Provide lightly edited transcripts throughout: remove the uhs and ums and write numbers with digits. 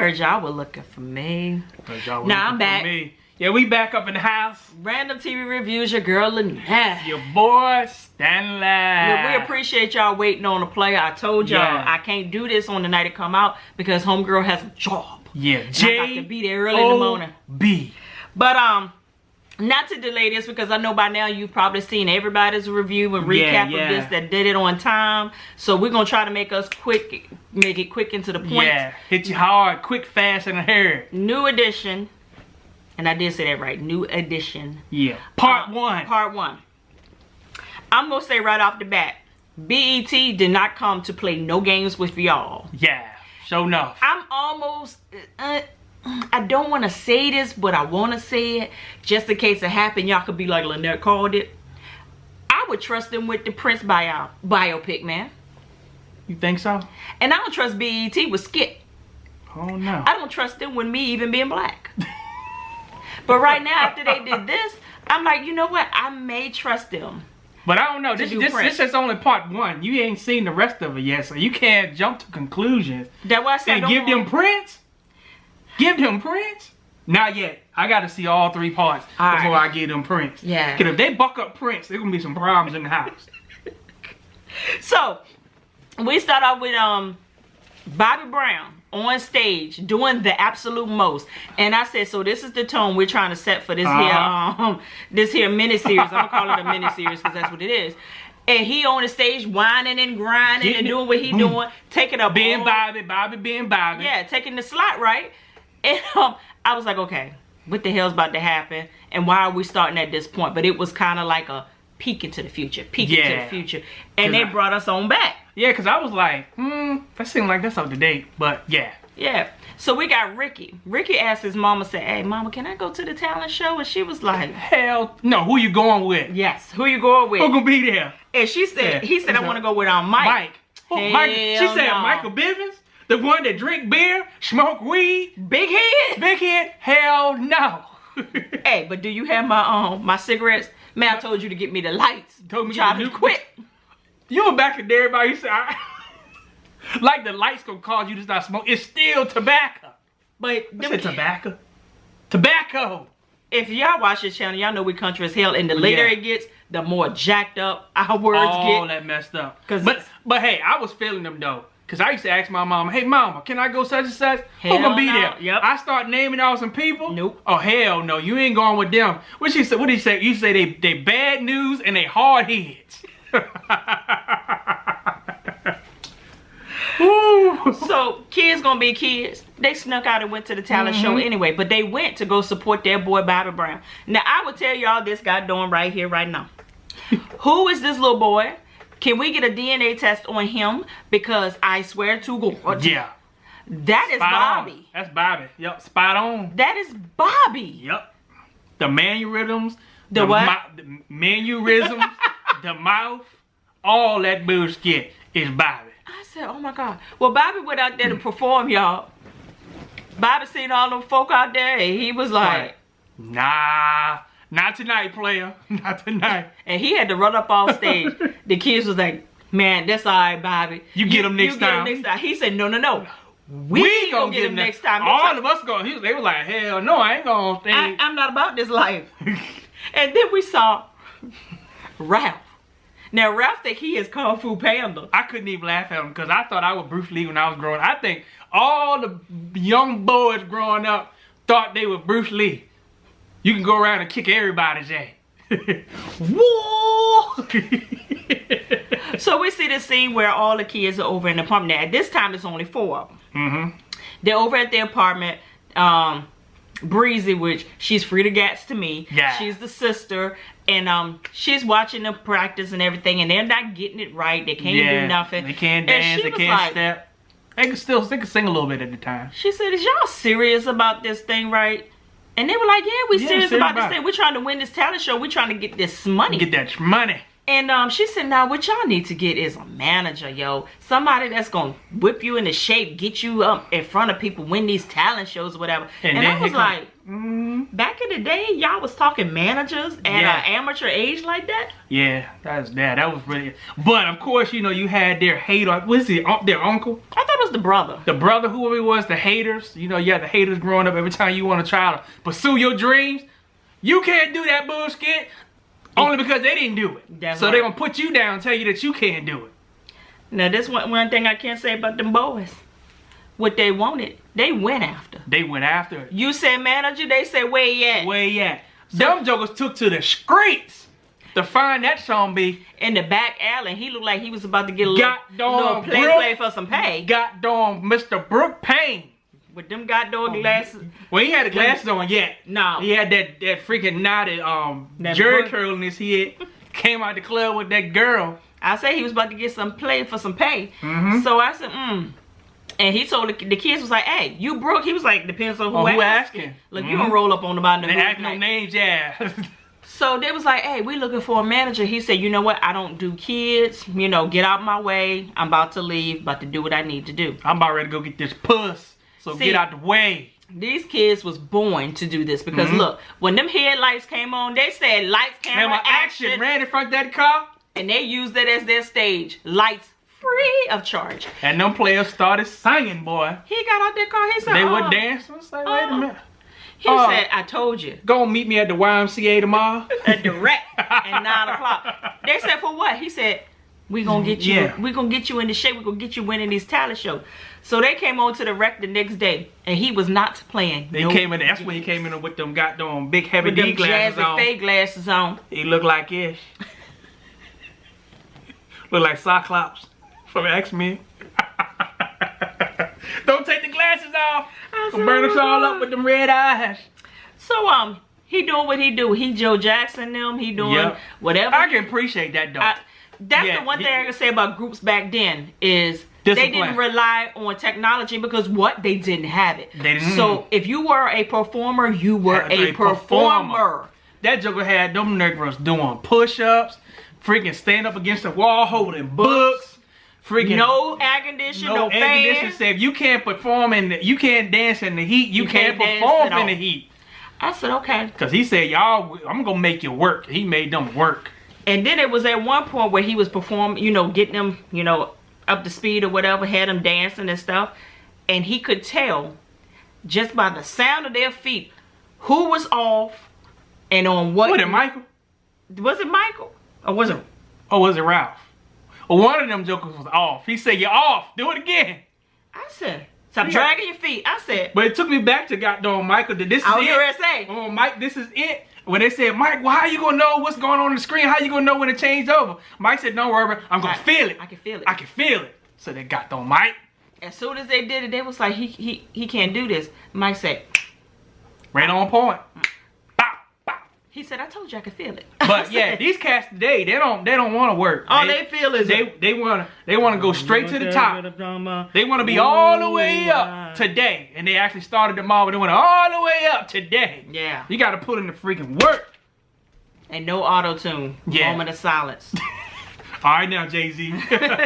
heard y'all were looking for me. Now I'm back. Yeah, we back up in the house. Random TV Reviews, your girl Lynette. Your boy Stanley. We appreciate y'all waiting on the play. I told y'all I can't do this on the night it come out because homegirl has a job. Yeah, I got to be there early in the morning. B. But not to delay this because I know by now you've probably seen everybody's review and recap of this that did it on time. So we're gonna try to make it quick and to the point. Yeah, hit you hard, quick, fast, and hard. New edition. And I did say that right. New edition. Yeah. Part 1. Part 1. I'm going to say right off the bat, BET did not come to play no games with y'all. Yeah. Sure enough. I'm almost... I don't want to say this, but I want to say it. Just in case it happened, y'all could be like, Lynette called it. I would trust them with the Prince biopic, man. You think so? And I don't trust BET with Skip. Oh, no. I don't trust them with me even being black. But right now, after they did this, I'm like, you know what? I may trust them. But I don't know. This is only part 1. You ain't seen the rest of it yet, so you can't jump to conclusions. That's why I said and give them Prince? Give them Prince? Not yet. I got to see all 3 parts before I give them Prince. Yeah. Because if they buck up Prince, there's going to be some problems in the house. So, we start off with Bobby Brown on stage doing the absolute most, and I said, so this is the tone we're trying to set for this here mini-series. I'm gonna call it a mini-series because that's what it is. And he on the stage whining and grinding and doing what he doing, taking a being Bobby being Bobby. Yeah, taking the slot right. And I was like, okay, what the hell's about to happen, and why are we starting at this point? But it was kind of like a peek into the future, and they brought us on back. Yeah, because I was like, that seemed like that's up to date. But yeah. Yeah. So we got Ricky. Ricky asked his mama, said, hey, mama, can I go to the talent show? And she was like, hell no. Who you going with? Yes. Who you going with? Who gonna be there? And she said, he said, I want to go with Mike. Mike. She said Michael Bivins? The one that drink beer, smoke weed? Big head? Big head? Hell no. Hey, but do you have my cigarettes? Man, I told you to get me the lights. Told me to quit. You were back in there by your side. Like the lights gonna cause you to start smoking. It's still tobacco. But I said tobacco. Tobacco. If y'all watch this channel, y'all know we country as hell. And the later it gets, the more jacked up our words get. All that messed up. But hey, I was feeling them though. Because I used to ask my mama, hey mama, can I go such and such? Who gonna be there? Yep. I start naming all some people. Nope. Oh hell no, you ain't going with them. What did he say? You say they bad news and they hard heads. So kids gonna be kids. They snuck out and went to the talent show anyway, but they went to go support their boy Bobby Brown. Now I will tell y'all this guy doing right here, right now. Who is this little boy? Can we get a DNA test on him? Because I swear to God, yeah, that is Bobby. That's Bobby. Yep, spot on. That is Bobby. Yep. The mannerisms, the what? The mannerisms, the mouth, all that bullshit is Bobby. I said, oh my God. Well, Bobby went out there to perform, y'all. Bobby seen all them folk out there, and he was like, nah, not tonight, player. Not tonight. And he had to run up off stage. The kids was like, man, that's all right, Bobby. You get him next time. Get him next time. He said, no. We gonna get him next time. All of us go. They were like, hell no, I ain't gonna stay. I'm not about this life. And then we saw Ralph. Now, Ralph think he is Kung Fu Panda. I couldn't even laugh at him because I thought I was Bruce Lee when I was growing up. I think all the young boys growing up thought they were Bruce Lee. You can go around and kick everybody's ass. Whoa! So we see the scene where all the kids are over in the apartment. Now, at this time, it's only 4 of them. They're over at their apartment. Breezy, which she's Frida Gatz to me. Yeah. She's the sister. And she's watching them practice and everything. And they're not getting it right. They can't do nothing. They can't dance. They can't step. They can sing a little bit at the time. She said, is y'all serious about this thing, right? And they were like, yeah, we serious about this thing. We're trying to win this talent show. We're trying to get this money. Get that money. And she said, now what y'all need to get is a manager, yo. Somebody that's going to whip you into shape, get you up in front of people, win these talent shows or whatever. And I was like, back in the day, y'all was talking managers at an amateur age like that? Yeah, that was really... But, of course, you know, you had their hater. What is it? Their uncle? I thought it was the brother. The brother, whoever it was, the haters. You know, you had the haters growing up every time you want to try to pursue your dreams. You can't do that bullshit only because they didn't do it. That's so right. they're going to put you down and tell you that you can't do it. Now, this one thing I can't say about them boys. What they wanted, they went after. They went after it. You said manager, they said where he at? Where he at? Them jokers took to the streets to find that zombie. In the back alley. He looked like he was about to get a Goddamn little play for some pay. Goddamn Mr. Brooke Payne. With them goddamn glasses. Well, he had the glasses on yet. No. He had that freaking knotted That jerry bush. curl in his head. Came out the club with that girl. I said he was about to get some play for some pay. Mhm. So I said, And he told the kids was like, hey, you Brooke? He was like, depends on Oh, who who asking. asking? Look, you don't roll up on the bottom of They the asked no names, yeah. So they was like, hey, we looking for a manager. He said, you know what? I don't do kids. You know, get out my way. I'm about to leave, about to do what I need to do. I'm about ready to go get this puss. So See, get out the way. These kids was born to do this because look, when them headlights came on, they said lights, camera, action. Ran in front of that car. And they used it as their stage. Lights free of charge. And them players started singing, boy. He got out that car. He said, They were dancing. I was like, wait a minute. He said, I told you. Go meet me at the YMCA tomorrow. At the rec at 9 o'clock. They said, for what? He said, we gonna get you. Yeah. We gonna get you into shape. We gonna get you winning these talent shows. So they came on to the rec the next day, and he was not playing. They came in. That's when he came in with them goddamn big heavy with D them glasses jazzy on. fake glasses on. He looked like Ish. Look like Cyclops from X-Men. Don't take the glasses off. Gonna burn us all up with them red eyes. So he doing what he do. He Joe Jackson them. He doing Yep. whatever. I can appreciate that though. That's Yeah, the one thing yeah. I can say about groups back then is they Discipline. didn't rely on technology because what? They didn't have it. They didn't. So if you were a performer, you were Had a a performer. performer. That joker had them Negroes doing push-ups, freaking stand up against the wall holding books, freaking No air conditioning, no air conditioning. fan. Say if you can't perform you can't dance in the heat, you can't dance perform at in the all. heat. I said, okay. Cause he said, y'all, I'm gonna make you work. He made them work. And then it was at one point where he was performing, getting them, up to speed or whatever, had them dancing and stuff. And he could tell just by the sound of their feet who was off and on what. Was it Michael? Was it Michael? Or was it? Or was it Ralph? Or one of them jokers was off. He said, you're off. Do it again. I said, stop Yeah. dragging your feet. I said, But it took me back to goddamn Michael. That this is I was it. going to say. Oh, Mike, this is it. When they said, Mike, well, how you gonna know what's going on the screen? How you gonna know when it changed over? Mike said, don't worry, I'm gonna feel it. I can feel it. I can feel it. So they got on Mike. As soon as they did it, they was like, he can't do this. Mike said, Right on point. Bow, bow. he said, I told you I could feel it. But yeah, these cats today, they don't want to work. All they feel is they want to go straight to the top. They want to be all the way up today, and they actually started them all, but they went all the way up today. Yeah. You got to put in the freaking work. And no auto-tune. Yeah. Moment of silence. All right now, Jay-Z.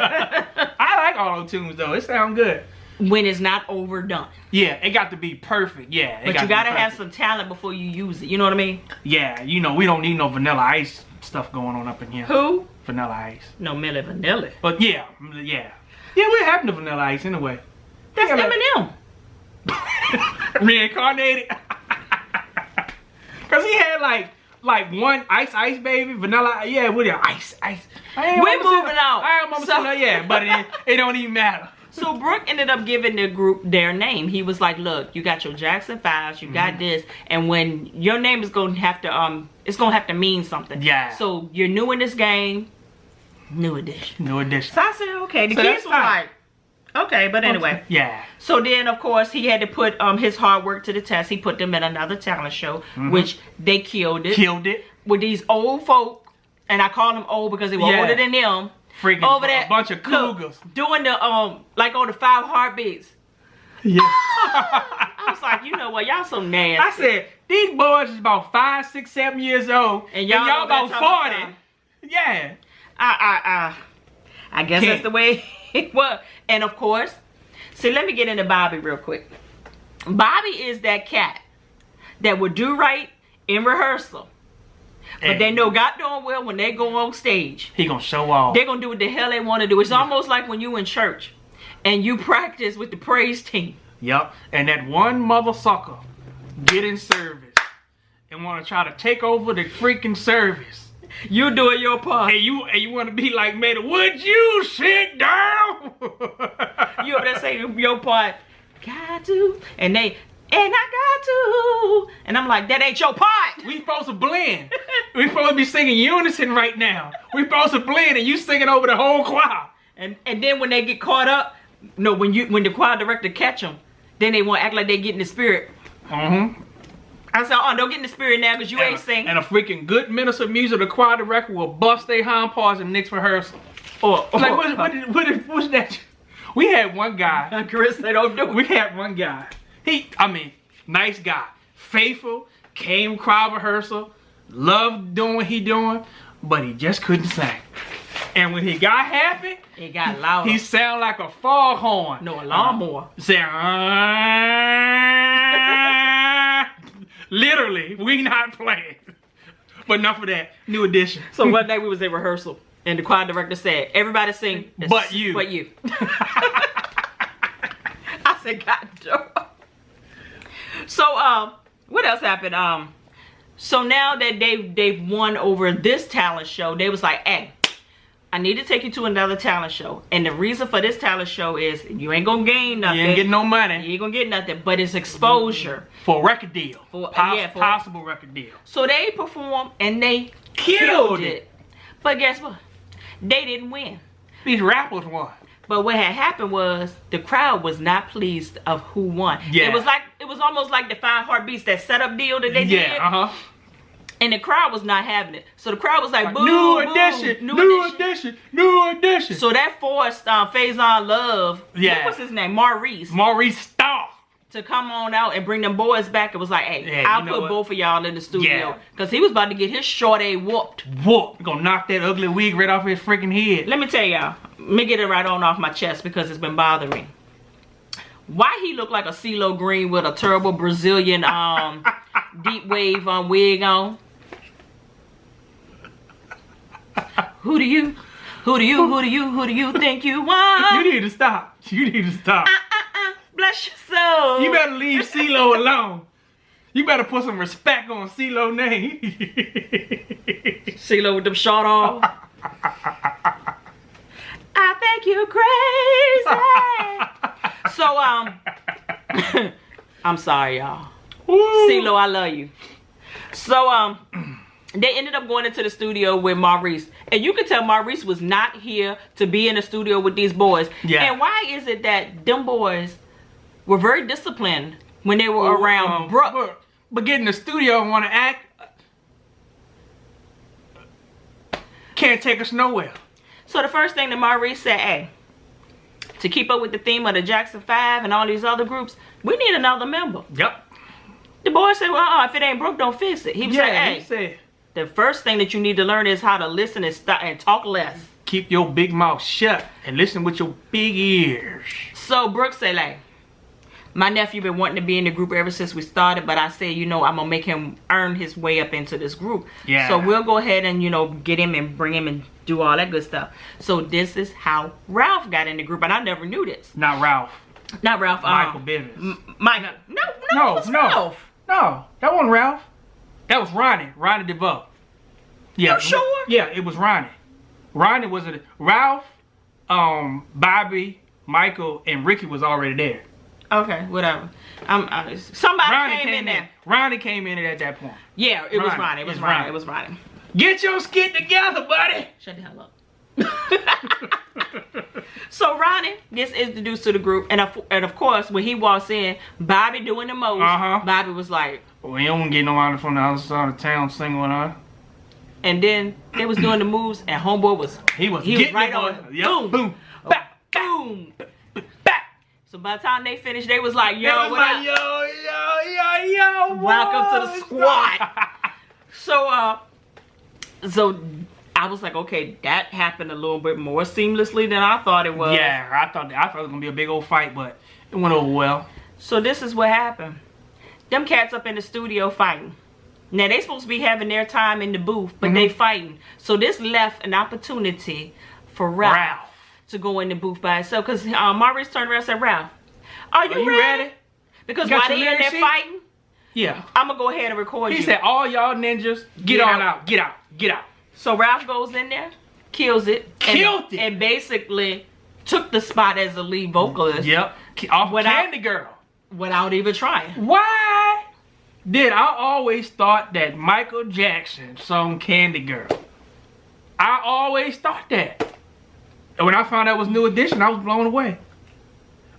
I like auto tunes though. It sounds good. When it's not overdone. Yeah, it got to be perfect. Yeah, But you gotta have some talent before you use it. You know what I mean? Yeah, we don't need no Vanilla Ice stuff going on up in here. Who? Vanilla Ice. No, Milli Vanilli. But yeah. What happened to Vanilla Ice anyway? That's Yeah, Eminem. Reincarnated. Cause he had like one Ice Baby, Vanilla. Yeah, what is Ice? We're moving on. I remember that. Yeah, but it don't even matter. So Brooke ended up giving the group their name. He was like, look, you got your Jackson 5s, you got this, and when your name is gonna have to it's gonna have to mean something. Yeah. So you're new in this game, new edition. New edition. So I said, okay. The So kids that's was fine. like, okay, but anyway. Yeah. So then, of course, he had to put his hard work to the test. He put them in another talent show, which they killed it. Killed it. With these old folk, and I call them old because they were Yeah. older than them. Freaking Over there, a bunch of look, cougars. doing the like on the 5 heartbeats. Yeah. I was like, you know what, y'all so nasty. I said, these boys is about 5, 6, 7 years old, and y'all know about that type of 40. Yeah. I guess that's the way it was. And of course, see, let me get into Bobby real quick. Bobby is that cat that would do right in rehearsal. But they know goddamn well when they go on stage, He gonna show off. they're gonna do what the hell they want to do. It's almost like when you in church and you practice with the praise team. Yep. And that one mother sucker get in service and want to try to take over the freaking service. You doing your part. And you want to be like, man, would you sit down? You over there saying your part. Got to. And I got to. And I'm like, that ain't your part. We supposed to blend. We supposed to be singing unison right now. We supposed to blend and you singing over the whole choir. And then when they get caught up, no, when the choir director catch them, then they want to act like they get in the spirit. Mm-hmm. I said, oh, don't get in the spirit now because you ain't singing. And a freaking good minister of music, the choir director will bust their hind paws in next rehearsal. Like, what's that? We had one guy. Chris, they don't do it. We had one guy. Nice guy. Faithful, came choir rehearsal, loved doing what he doing, but he just couldn't sing. And when he got happy, it got louder. He sound like a foghorn. No, a lawnmower. Literally, we not playing. But enough of that. New edition. So one day we was in rehearsal, and the choir director said, "Everybody sing, but you." But you. I said, "God damn." So what else happened? So now that they've won over this talent show, they was like, "Hey, I need to take you to another talent show. And the reason for this talent show is you ain't gonna gain nothing. You ain't getting no money. You ain't gonna get nothing, but it's exposure. For a record deal. For possible record deal. So they performed and they killed it. But guess what? They didn't win. These rappers won. But what had happened was the crowd was not pleased of who won. Yeah. It was almost like the 5 Heartbeats, that setup deal that they did. Yeah, uh-huh. And the crowd was not having it. So the crowd was like, boo, new boo, edition, new edition. So that forced Faison Love, yeah. what was his name? Maurice Starr. To come on out and bring them boys back. It was like, hey, yeah, I'll put both of y'all in the studio. Yeah. Because he was about to get his short A whooped. Whoop. Gonna knock that ugly wig right off his freaking head. Let me tell y'all. Let me get it right on off my chest because it's been bothering me. Why he look like a CeeLo Green with a terrible Brazilian deep wave wig on? Who do you think you are? You need to stop. Bless your soul. You better leave CeeLo alone. You better put some respect on CeeLo's name. CeeLo with them short off. I think you crazy. So I'm sorry, y'all. CeeLo, I love you. So they ended up going into the studio with Maurice. And you could tell Maurice was not here to be in the studio with these boys. Yeah. And why is it that them boys were very disciplined when they were around Brooke? But get in the studio and want to act. Can't take us nowhere. So the first thing that Maurice said, hey, to keep up with the theme of the Jackson 5 and all these other groups, we need another member. Yep. The boy said, well, if it ain't broke, don't fix it. He was like, hey, he said, the first thing that you need to learn is how to listen and talk less. Keep your big mouth shut and listen with your big ears. So Brooke said, like, my nephew been wanting to be in the group ever since we started, but I said, I'm going to make him earn his way up into this group. Yeah. So we'll go ahead and, get him and bring him and do all that good stuff. So this is how Ralph got in the group, and I never knew this. Not Ralph. Not Ralph. Michael Bivins. Michael. No, it was Ralph. No, that wasn't Ralph. That was Ronnie. Ronnie DeVoe. Yeah. You sure? Yeah, it was Ronnie. Ronnie was Ralph, Bobby, Michael, and Ricky was already there. Okay, whatever. Somebody Ronnie came in there. Ronnie came in at that point. Yeah, it was Ronnie. It was Ronnie. It was Ronnie. Get your skit together, buddy. Shut the hell up. So Ronnie gets introduced to the group, and of course, when he walks in, Bobby doing the most. Bobby was like, "We don't get nobody from the other side of town singing with us." And then they was doing the moves, and homeboy was right on it. Yep. Boom, boom, back, boom, back. So by the time they finished, they was like, "Yo, what up? Yo, welcome to the squad." So I was like, okay, that happened a little bit more seamlessly than I thought it was. Yeah, I thought it was gonna be a big old fight, but it went over well. So this is what happened. Them cats up in the studio fighting. Now they supposed to be having their time in the booth, but they fighting. So this left an opportunity for Ralph to go in the booth by itself because Maurice turned around and said, Ralph, are you ready? Because Got while they your in there lyric sheet? fighting, Yeah. I'm going to go ahead and record you. He said, all y'all ninjas, get on out. Get out. Get out. So Ralph goes in there, kills it. Killed it. And basically took the spot as the lead vocalist. Yep. Off Without- Candy Girl. Without even trying. Why did I always thought that Michael Jackson sung Candy Girl? I always thought that. And when I found out it was New Edition, I was blown away.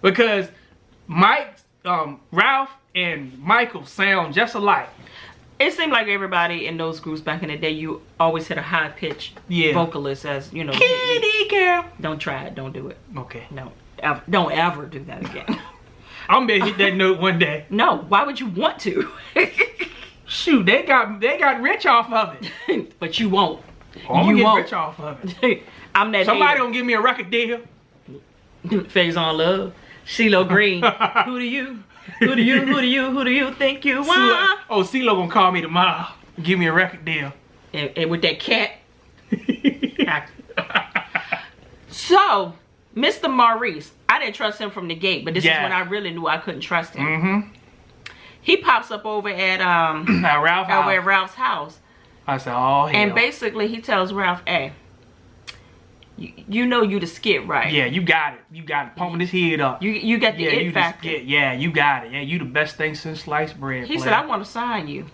Because Ralph and Michael sound just alike. It seemed like everybody in those groups back in the day, you always hit a high pitch vocalist as, you know. Candy Girl. Don't try it. Don't do it. Okay. No. Don't ever do that again. I'm gonna hit that note one day. No. Why would you want to? Shoot, they got rich off of it. But you won't. Oh, I'm You gonna won't. get rich off of it. I'm that Somebody gonna give me a record deal. Phase on love. CeeLo Green. Who do you think you are? Oh, CeeLo gonna call me tomorrow. Give me a record deal. And with that cat. So, Mr. Maurice, I didn't trust him from the gate, but this is when I really knew I couldn't trust him. Mm-hmm. He pops up over at Ralph's house. I said, oh, hell. And basically he tells Ralph, hey, you know you the skit, right? Yeah, you got it. You got it. Pumping his head up. You got the you it factor. Yeah, you got it. Yeah, you the best thing since sliced bread. He said, I want to sign you,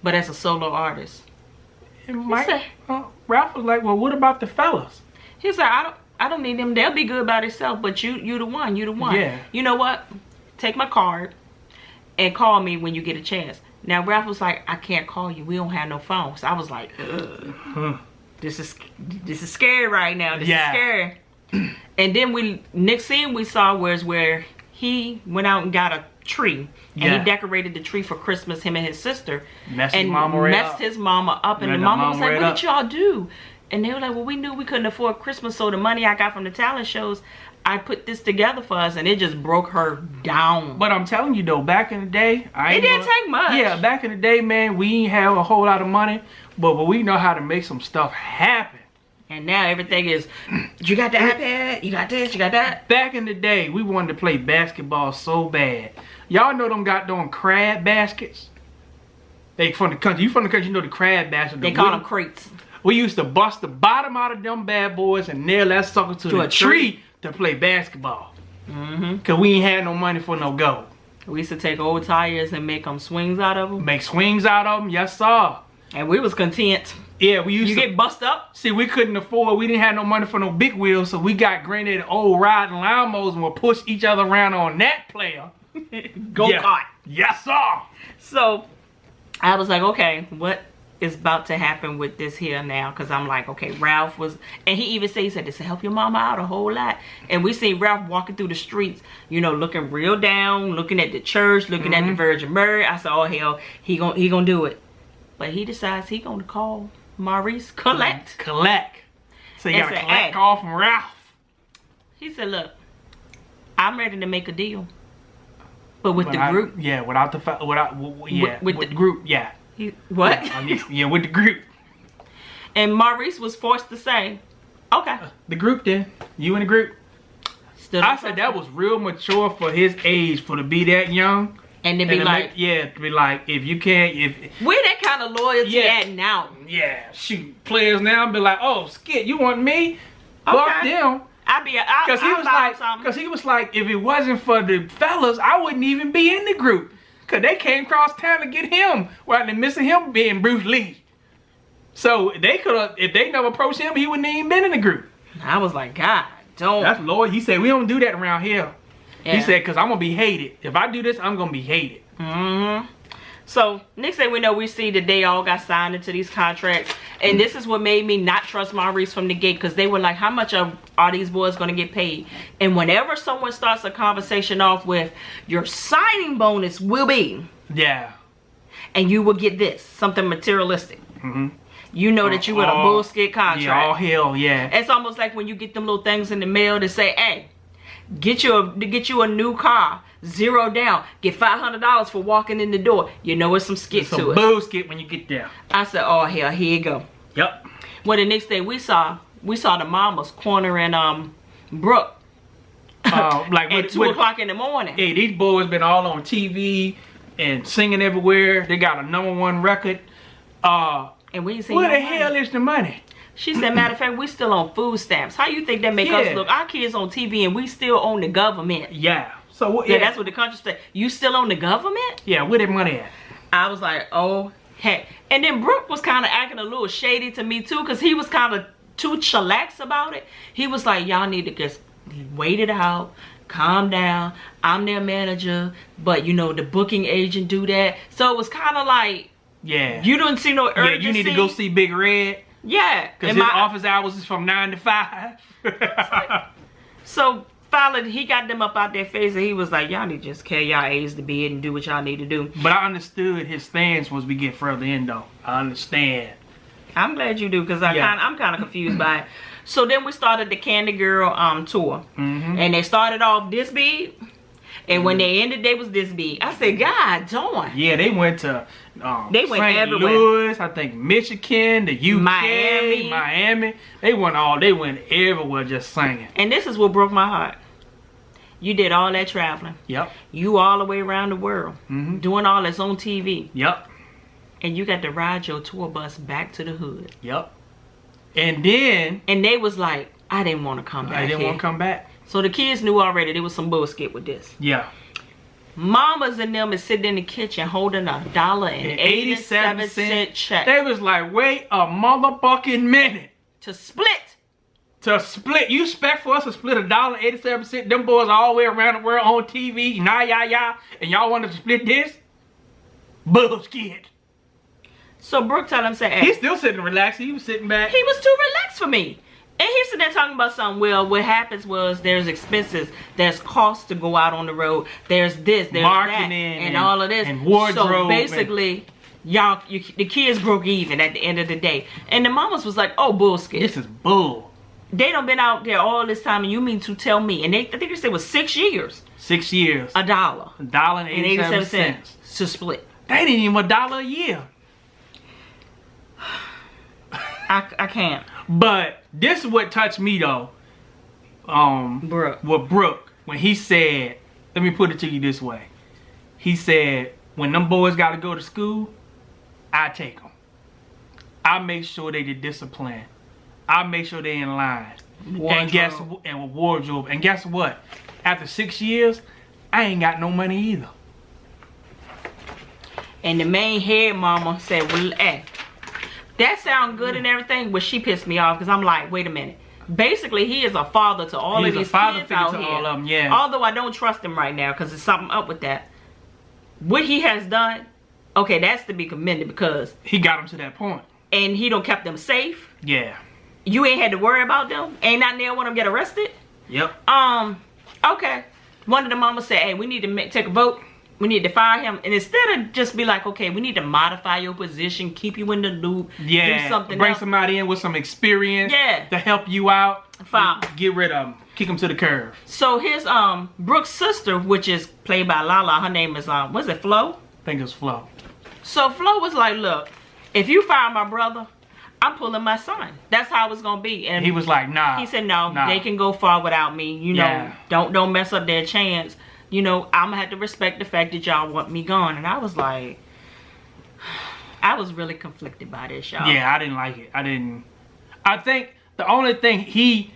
but as a solo artist. Ralph was like, well, what about the fellas? He said, I don't need them. They'll be good by themselves, but you the one. You the one. Yeah. You know what? Take my card and call me when you get a chance. Now Ralph was like, I can't call you. We don't have no phones. So I was like, ugh. This is scary right now. This is scary. And then next scene we saw was where he went out and got a tree. And he decorated the tree for Christmas, him and his sister. Messed his mama up. And the mama was like, what did y'all do? And they were like, well, we knew we couldn't afford Christmas, so the money I got from the talent shows, I put this together for us, and it just broke her down. But I'm telling you though, back in the day, it didn't take much. Yeah, back in the day, man, we ain't have a whole lot of money, but we know how to make some stuff happen. And now everything is, you got the iPad, you got this, you got that. Back in the day, we wanted to play basketball so bad. Y'all know them goddamn crab baskets? They from the country. You from the country, you know the crab baskets. They call them crates. We used to bust the bottom out of them bad boys and nail that sucker to the tree to play basketball. Cause we ain't had no money for no gold. We used to take old tires and make them swings out of them. Make swings out of them, yes sir. And we was content. Yeah, we used to get bust up. See, we couldn't afford. We didn't have no money for no big wheels, so we got granddaddy old riding lawnmowers and we'll push each other around on that player. Go-kart. Yes sir. So I was like, okay, what is about to happen with this here now? Because I'm like, okay, Ralph was, and he even said, this will help your mama out a whole lot. And we see Ralph walking through the streets, you know, looking real down, looking at the church, looking at the Virgin Mary. I said, oh hell, he gonna do it. But he decides he gonna call Maurice collect. So you got a collect call from Ralph. He said, look, I'm ready to make a deal. But with the group. Yeah, with the group, yeah. What? Yeah, with the group. And Maurice was forced to say, okay. The group then. You in the group. I said that was real mature for his age, for to be that young. And to be like, to be like, if you can't, we're that kind of loyalty at now. Yeah, shoot, players now be like, oh, Skit, you want me? Fuck them. Because he was like, if it wasn't for the fellas, I wouldn't even be in the group. Because they came across town to get him while they're missing him being Bruce Lee. So they could have, if they never approached him, he wouldn't even been in the group. I was like, God, don't. That's loyal. He said, we don't do that around here. Yeah. He said, because I'm going to be hated. If I do this, I'm going to be hated. So, next thing we know, we see that they all got signed into these contracts. And this is what made me not trust Maurice from the gate. Because they were like, how much are these boys going to get paid? And whenever someone starts a conversation off with, your signing bonus will be. Yeah. And you will get this. Something materialistic. You know that you got a bullshit contract. Yeah, all hell, yeah. It's almost like when you get them little things in the mail that say, hey, get you a new car, 0 down, get $500 for walking in the door. You know it's some skit to it. Some bullshit when you get there. I said, oh hell, here you go. Yep. Well, the next day we saw the mamas cornering Brooke. Like At 2 o'clock in the morning. Hey, these boys been all on TV and singing everywhere. They got a #1 record. And we ain't seen Where no the money. hell is the money? She said, matter of fact, we still on food stamps. How you think that make us Yeah. look? Our kids on TV and we still own the government. Yeah. So what? Yeah, that's what the country said. You still own the government? Yeah, where that money at? I was like, oh, heck. And then Brooke was kind of acting a little shady to me, too, because he was kind of too chillax about it. He was like, y'all need to just wait it out. Calm down. I'm their manager. But, you know, the booking agent do that. So it was kind of like, Yeah. you don't see no urgency. Yeah, you need to go see Big Red. Yeah. Because his office hours is from 9 to 5. So finally, he got them up out their face, and he was like, y'all need to just carry y'all A's to bed and do what y'all need to do. But I understood his stance once we get further in, though. I understand. I'm glad you do, because I'm kind of confused by it. So then we started the Candy Girl tour. Mm-hmm. And they started off this big. And when they ended, they was this big. I said, God darn. Yeah, they went to They went St. everywhere. Louis, I think Michigan, the UK, Miami. Miami. They went everywhere just singing. And this is what broke my heart. You did all that traveling. Yep. You all the way around the world. Mm-hmm. Doing all this on TV. Yep. And you got to ride your tour bus back to the hood. Yep. And then And they was like, I didn't want to come back I didn't here. want to come back. So the kids knew already there was some bullshit with this. Yeah. Mamas and them is sitting in the kitchen holding $1.87 check They was like, wait a motherfucking minute. to split. To split, you expect for us to split $1.87? Them boys all the way around the world on TV, and y'all want to split this? Bullshit. So Brooke told him, say, hey, He's still sitting relaxed. He was sitting back. he was too relaxed for me. And he's sitting there talking about something. Well, what happens was there's expenses, there's costs to go out on the road, there's this, there's Marketing that, and and all of this. and wardrobe So basically, the kids broke even at the end of the day. And the mamas was like, oh, bullshit. This is bull. They done been out there all this time, and you mean to tell me? And I think they said it was 6 years. 6 years. $1. $1.87. To split. They ain't even $1 a year. I can't. But this is what touched me though. Brooke. With Brooke, when he said, let me put it to you this way. He said, when them boys got to go to school, I take them. I make sure they did discipline. I make sure they in line. Wardrobe. And with wardrobe. And guess what? After 6 years, I ain't got no money either. And the main head mama said, well, hey, that sound good and everything, but she pissed me off because I'm like, wait a minute. Basically, he is a father to all of these kids out here. All of them, yeah. Although I don't trust him right now because there's something up with that. What he has done, okay, that's to be commended because... He got them to that point. And he don't kept them safe. Yeah. You ain't had to worry about them. Ain't not there when them get arrested. Yep. Okay. One of the mamas said, hey, we need to take a vote. We need to fire him. And instead of just be like, okay, we need to modify your position, keep you in the loop, Yeah. do something Bring else. somebody in with some experience. Yeah. To help you out. Fine. Get rid of them. Kick them to the curb. So his Brooke's sister, which is played by Lala, her name is was it Flo? I think it's Flo. So Flo was like, look, if you fire my brother, I'm pulling my son. That's how it's gonna be. And He was like, nah. he said, no, nah. they can go far without me. You know, Yeah. don't mess up their chance. You know, I'm gonna have to respect the fact that y'all want me gone. And I was like, I was really conflicted by this, y'all. Yeah, I didn't like it. I think the only thing he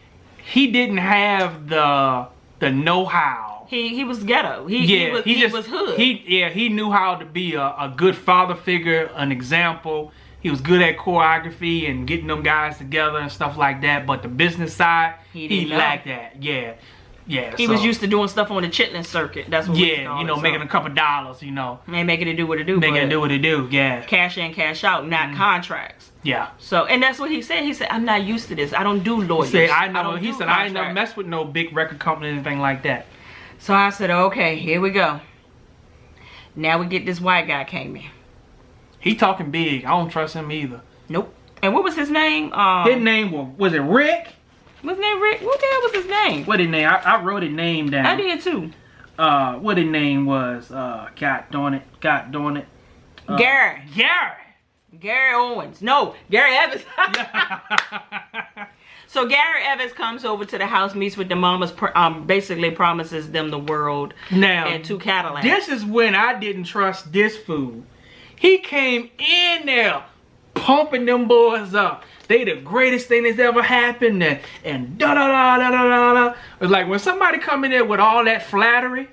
didn't have the know-how. He was ghetto. He was hood. He knew how to be a good father figure, an example. He was good at choreography and getting them guys together and stuff like that. But the business side, he lacked that. Yeah. Yeah. He was used to doing stuff on the chitlin circuit. That's what we call you know, it, making a couple dollars, you know. And making it do what it do. Making it but do what it do, yeah. cash in, cash out, not contracts. Yeah. So, and that's what he said. He said, I'm not used to this. I don't do lawyers. He said, I don't do ain't never contracts." messed with no big record company or anything like that. So I said, okay, here we go. Now we get this white guy came in. He talking big. I don't trust him either. Nope. And what was his name? His name was it Rick? What's his name, Rick? What the hell was his name? What his name? I wrote his name down. I did too. What his name was? God darn it. Gary. Gary. Gary Owens. No, Gary Evans. So Gary Evans comes over to the house, meets with the mamas, basically promises them the world Now, and 2 Cadillacs. this is when I didn't trust this fool. He came in there pumping them boys up. They the greatest thing that's ever happened, and da da da da da da da. It's like when somebody come in there with all that flattery,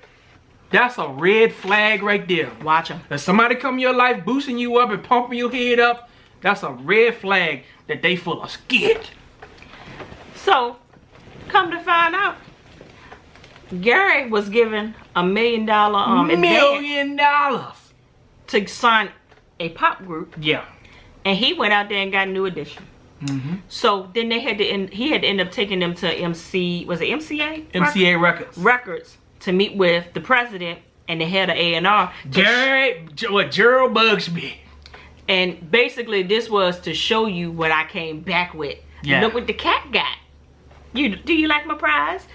that's a red flag right there. Watch him. If somebody come in your life boosting you up and pumping your head up, that's a red flag that they full of skit. So, come to find out, Gary was given $1 million advance $1 million. to sign a pop group, Yeah. and he went out there and got New Edition. So then he had to end up taking them to MCA? MCA Records. Records to meet with the president and the head of A&R. Gerald Bugsby. And basically this was to show you what I came back with. Yeah. Look what the cat got. Do you like my prize?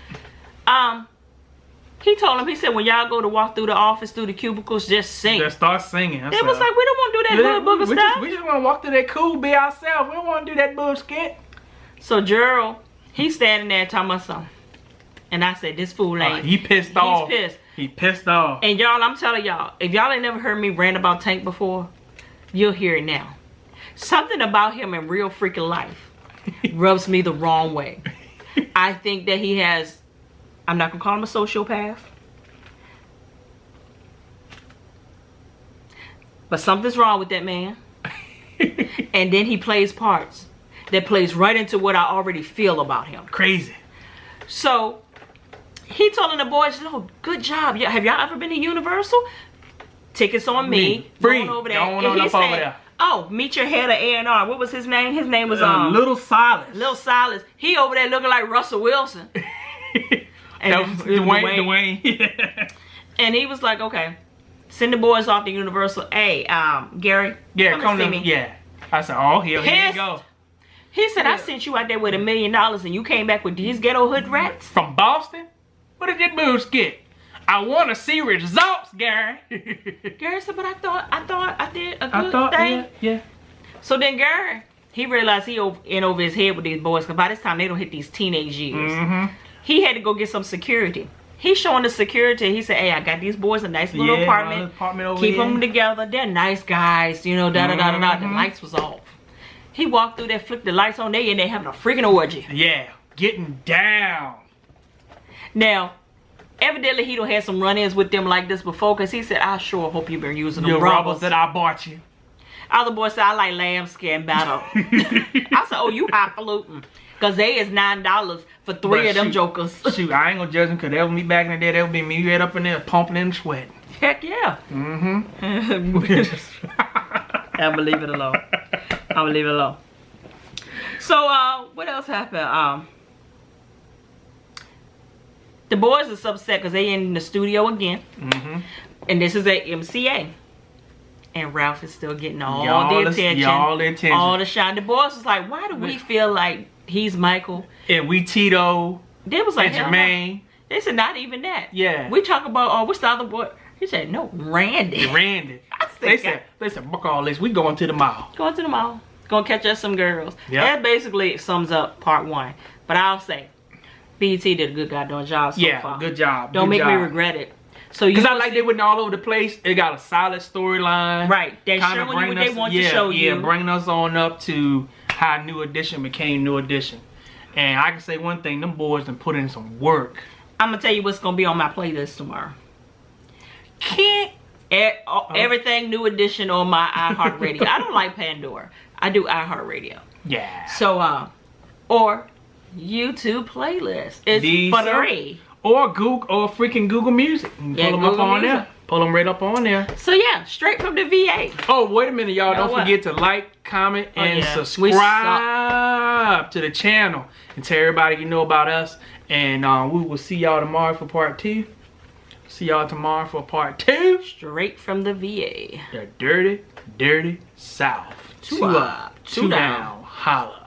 He told him, he said, when y'all go to walk through the office, through the cubicles, just sing. Just start singing. It was like, we don't want to do that hood booger stuff. We just want to walk through that cool, be ourselves. We don't want to do that bullshit. So Gerald, he's standing there talking about something. And I said, this fool ain't. He pissed off. He's pissed. He pissed off. And y'all, I'm telling y'all, if y'all ain't never heard me rant about Tank before, you'll hear it now. Something about him in real freaking life rubs me the wrong way. I think that he has, I'm not gonna call him a sociopath, but something's wrong with that man. And then he plays parts that plays right into what I already feel about him. Crazy. So he telling the boys, "Oh, good job. Yeah, have y'all ever been to Universal? Tickets on me. Free. Going over there." Going And he up over said, there. "Oh, meet your head of A&R. What was his name? His name was Little Silas. Lil Silas. He over there looking like Russell Wilson." And That was Dwayne. And he was like, "Okay, send the boys off to Universal. Hey, Gary, Yeah, come see to me." Yeah. I said, oh, here you Pissed. go. He said, "I sent you out there with $1 million, and you came back with these ghetto hood rats." From Boston? What did that moves get? I want to see results, Gary. Gary said, "But I thought I did a good thing." Yeah. So then Gary, he realized he in over his head with these boys, because by this time they don't hit these teenage years. Mm-hmm. He had to go get some security. He's showing the security. He said, "Hey, I got these boys a nice little apartment. Over Keep here. them together. They're nice guys, you know, da-da-da-da-da." The lights was off. He walked through there, flicked the lights on, and they having a freaking orgy. Yeah, getting down. Now, evidently he don't had some run-ins with them like this before, because he said, "I sure hope you've been using them Your rubbers rubbers that I bought you. Other boy said, "I like lambskin better." I said, "Oh, you highfalutin." Because they is $9 for 3 of them shoot, jokers. Shoot, I ain't gonna judge them, because that was me back in the day. That would be me right up in there pumping and sweating. Heck yeah. Mm-hmm. I believe it alone. I will leave it alone. So, what else happened? The boys is upset because they in the studio again. Mm-hmm. And this is at MCA. And Ralph is still getting all Y'all the attention. all the attention. All the shine. The boys was like, why do we feel like he's Michael? And we Tito They was like, and hell no. Jermaine. They said, not even that. Yeah. We talk about, what's the other boy? He said, no, Randy. Randy. I said, They said, book all this. We going to the mall. Going to the mall. Gonna catch us some girls. Yep. That basically sums up part 1. But I'll say, BET did a good goddamn job so far. Good job. Don't good make me job. regret it. So you Because I like they went all over the place. It got a solid storyline. Right. They're Kinda showing you what bringing they us- want to show you. Yeah, bringing us on up to how New Edition became New Edition. And I can say one thing, them boys done put in some work. I'm gonna tell you what's gonna be on my playlist tomorrow. Can't. Everything New Edition on my iHeartRadio. I don't like Pandora. I do iHeartRadio. Yeah. So, or YouTube playlist. It's Deezer. free. Or Google, or freaking Google Music. You can Yeah, pull them up Google on Music. there. Pull them right up on there. So yeah, straight from the VA. Oh, wait a minute, y'all. Know Don't what? forget to like, comment, Oh, and yeah. We subscribe to the channel. And tell everybody you know about us. And we will see y'all tomorrow for part 2. See y'all tomorrow for part 2. Straight from the VA. The dirty, dirty South. Two up, two down. Holla.